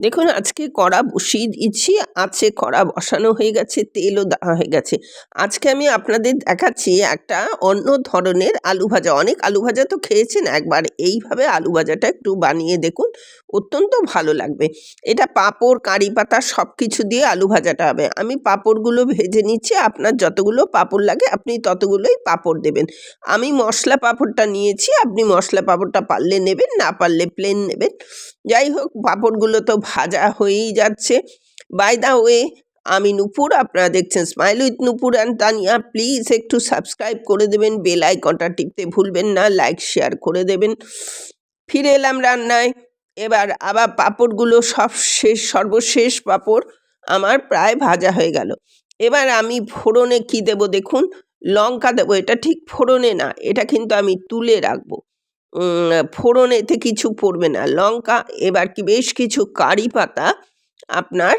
দেখুন আজকে কড়া বসিয়ে দিয়েছি, আছে কড়া বসানো হয়ে গেছে, তেলও দেওয়া হয়ে গেছে। আজকে আমি আপনাদের দেখাচ্ছি একটা অন্য ধরনের আলু ভাজা। অনেক আলু ভাজা তো খেয়েছেন, একবার এইভাবে আলু ভাজাটা একটু বানিয়ে দেখুন, অত্যন্ত ভালো লাগবে। এটা পাঁপড়, কারি পাতা সব কিছু দিয়ে আলু ভাজাটা হবে। আমি পাঁপড়গুলো ভেজে নিচ্ছি, আপনার যতগুলো পাঁপড় লাগে আপনি ততগুলোই পাঁপড় দেবেন। আমি মশলা পাঁপড়টা নিয়েছি, আপনি মশলা পাঁপড়টা পারলে নেবেন, না পারলে প্লেন নেবেন। যাই হোক, পাঁপড়গুলো তো ভাজা হয়েই যাচ্ছে। বাই দা ওয়ে, আমি নূপুর, আপনারা দেখছেন smile with Nupur and Tania. Please একটু সাবস্ক্রাইব করে দেবেন, বেল আইকনটা টিপতে ভুলবেন না, লাইক শেয়ার করে দেবেন। ফিরে এলাম রান্নায়। এবার আবার পাঁপড়গুলো সর্বশেষ পাঁপড় আমার প্রায় ভাজা হয়ে গেল। এবার আমি ফোড়নে কি দেব দেখুন, লঙ্কা দেবো। এটা ঠিক ফোড়নে না, এটা কিন্তু আমি তুলে রাখবো। ফোড়নেতে কিছু পড়বে না, লঙ্কা। এবার কি বেশ কিছু কারি পাতা আপনার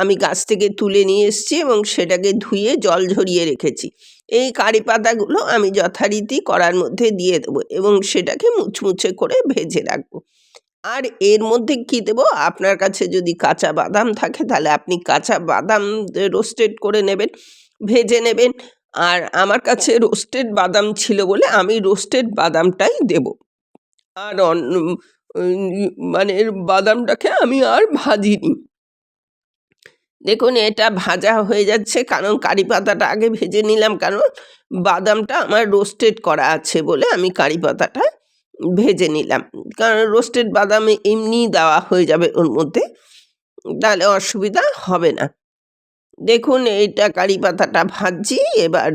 আমি গাছ থেকে তুলে নিয়ে এসেছি এবং সেটাকে ধুয়ে জল ঝরিয়ে রেখেছি। এই কারি পাতাগুলো আমি যথারীতি কড়ার মধ্যে দিয়ে দেবো এবং সেটাকে মুচমুচে করে ভেজে রাখবো। আর এর মধ্যে কি দেবো, আপনার কাছে যদি কাঁচা বাদাম থাকে তাহলে আপনি কাঁচা বাদাম রোস্টেড করে নেবেন, ভেজে নেবেন। আর আমার কাছে রোস্টেড বাদাম ছিল বলে আমি রোস্টেড বাদামটাই দেবো। আর মানে বাদামটাকে আমি আর ভাজিনি। দেখুন এটা ভাজা হয়ে যাচ্ছে, কারণ কারি পাতাটা আগে ভেজে নিলাম, কারণ বাদামটা আমার রোস্টেড করা আছে বলে আমি কারি পাতাটা ভেজে নিলাম। কারণ রোস্টেড বাদাম এমনি দেওয়া হয়ে যাবে ওর মধ্যে, তাহলে অসুবিধা হবে না। দেখুন এইটা কারি পাতাটা ভাজছি, এবার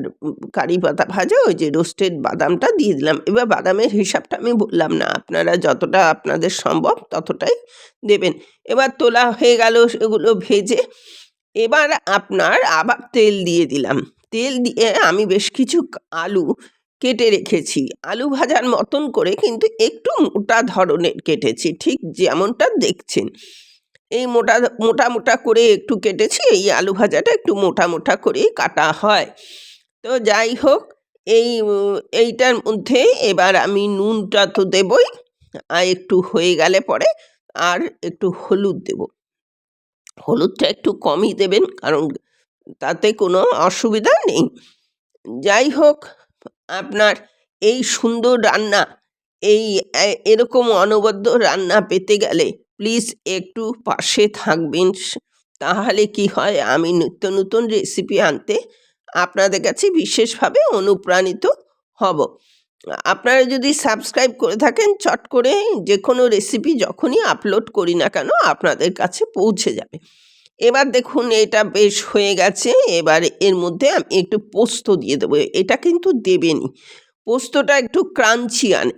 কারি পাতা ভাজা ওই যে রোস্টেড বাদামটা দিয়ে দিলাম। এবার বাদামের হিসাবটা আমি বললাম না, আপনারা যতটা আপনাদের সম্ভব ততটাই দেবেন। এবার তোলা হয়ে গেল সেগুলো ভেজে। এবার আপনার আবার তেল দিয়ে দিলাম। তেল দিয়ে আমি বেশ কিছু আলু কেটে রেখেছি, আলু ভাজার মতন করে, কিন্তু একটু মোটা ধরনের কেটেছি, ঠিক যেমনটা দেখছেন। এই মোটা মোটা মোটা করে একটু কেটেছি, এই আলু ভাজাটা একটু মোটা মোটা করেই কাটা হয়। তো যাই হোক, এইটার মধ্যে এবার আমি নুনটা তো দেবই, আর একটু হয়ে গেলে পরে আর একটু হলুদ দেব। হলুদটা একটু কমই দেবেন, কারণ তাতে কোনো অসুবিধা নেই। যাই হোক, আপনার এই সুন্দর রান্না, এই এরকম অনবদ্য রান্না পেতে গেলে প্লিজ একটু পাশে থাকবেন। তাহলে কি হয়, আমি নিত্য নতুন রেসিপি আনতে আপনাদের কাছে বিশেষভাবে অনুপ্রাণিত হব। আপনারা যদি সাবস্ক্রাইব করে থাকেন, চট করে যে কোনো রেসিপি যখনই আপলোড করি না কেন আপনাদের কাছে পৌঁছে যাবে। এবার দেখুন এটা বেশ হয়ে গেছে। এবার এর মধ্যে আমি একটু পোস্ত দিয়ে দেবো। এটা কিন্তু দেবেনই, পোস্তটা একটু ক্রাঞ্চি আনে,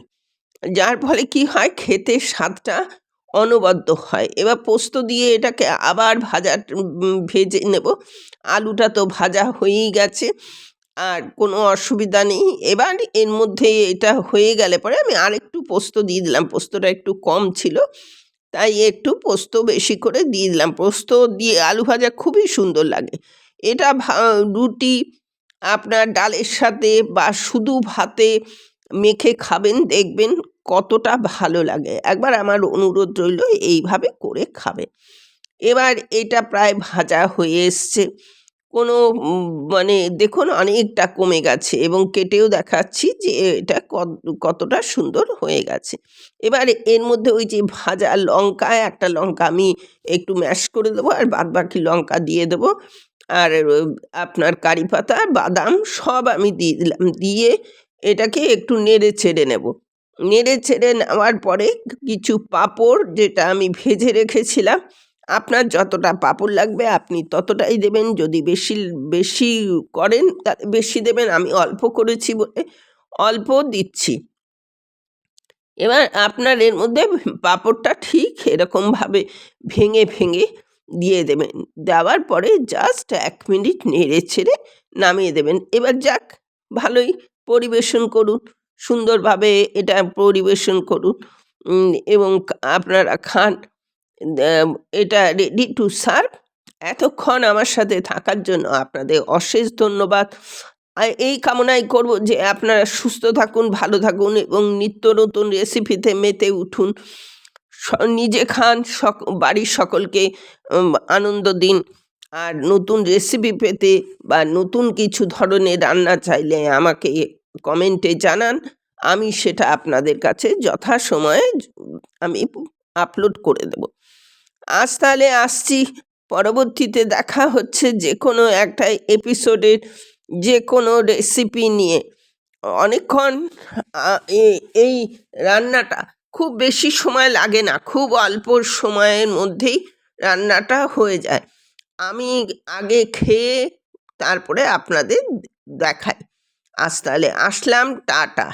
যার ফলে কি হয়, খেতে স্বাদটা অনবদ্য হয়। এবার পোস্ত দিয়ে এটাকে আবার ভেজে নেব। আলুটা তো ভাজা হয়েই গেছে, আর কোনো অসুবিধা নেই। এবার এর মধ্যে এটা হয়ে গেলে পরে আমি আরেকটু পোস্ত দিয়ে দিলাম, পোস্তটা একটু কম ছিল, তাই একটু পোস্ত বেশি করে দিয়ে দিলাম। পোস্ত দিয়ে আলু ভাজা খুবই সুন্দর লাগে। এটা রুটি, আপনার ডালের সাথে বা শুধু ভাতে মেখে খাবেন, দেখবেন কতটা ভালো লাগে। একবার আমার অনুরোধ রইল এইভাবে করে খাবেন। এবার এটা প্রায় ভাজা হয়ে এসছে, কোনো মানে দেখুন অনেকটা কমে গেছে এবং কেটেও দেখাচ্ছি যে এটা কতটা সুন্দর হয়ে গেছে। এবার এর মধ্যে ওই যে ভাজা লঙ্কা, একটা লঙ্কা আমি একটু ম্যাশ করে দেবো, আর বাদবাকি লঙ্কা দিয়ে দেবো। আর আপনার কারি পাতা, বাদাম সব আমি দিয়ে দিলাম, দিয়ে এটাকে একটু নেড়ে চেড়ে নেব। নেড়ে চেড়ে নেওয়ার পরে কিছু পাঁপড়, যেটা আমি ভেজে রেখেছিলাম, আপনার যতটা পাঁপড় লাগবে আপনি ততটাই দেবেন। যদি বেশি বেশি করেন তাহলে বেশি দেবেন, আমি অল্প করেছি বলে অল্প দিচ্ছি। এবার আপনার এর মধ্যে পাঁপড়টা ঠিক এরকমভাবে ভেঙে ভেঙে দিয়ে দেবেন। দেওয়ার পরে জাস্ট 1 মিনিট নেড়ে ছেড়ে নামিয়ে দেবেন। এবার যাক, ভালোই পরিবেশন করুন, সুন্দরভাবে এটা পরিবেশন করুন এবং আপনারা খান। এটা রেডি টু সার্ভ। এতক্ষণ আমার সাথে থাকার জন্য আপনাদের অশেষ ধন্যবাদ। আর এই কামনাই করব যে আপনারা সুস্থ থাকুন, ভালো থাকুন এবং নিত্য নতুন রেসিপিতে মেতে উঠুন। নিজে খান, বাড়ির সকলকে আনন্দ দিন। আর নতুন রেসিপি পেতে বা নতুন কিছু ধরনের রান্না চাইলে আমাকে কমেন্টে জানান। আমি সেটা আপনাদের কাছে যথাসময়ে আমি আপলোড করে দেব। আজ তাহলে আসছি, পরবর্তীতে দেখা হচ্ছে যে কোনো একটা এপিসোডের যে কোনো রেসিপি নিয়ে। অনেকক্ষণ এই রান্নাটা খুব বেশি সময় লাগে না, খুব অল্প সময়ের মধ্যেই রান্নাটা হয়ে যায়। আমি আগে খেয়ে তারপরে আপনাদের দেখাই। আজ তাহলে আসলাম, টাটা।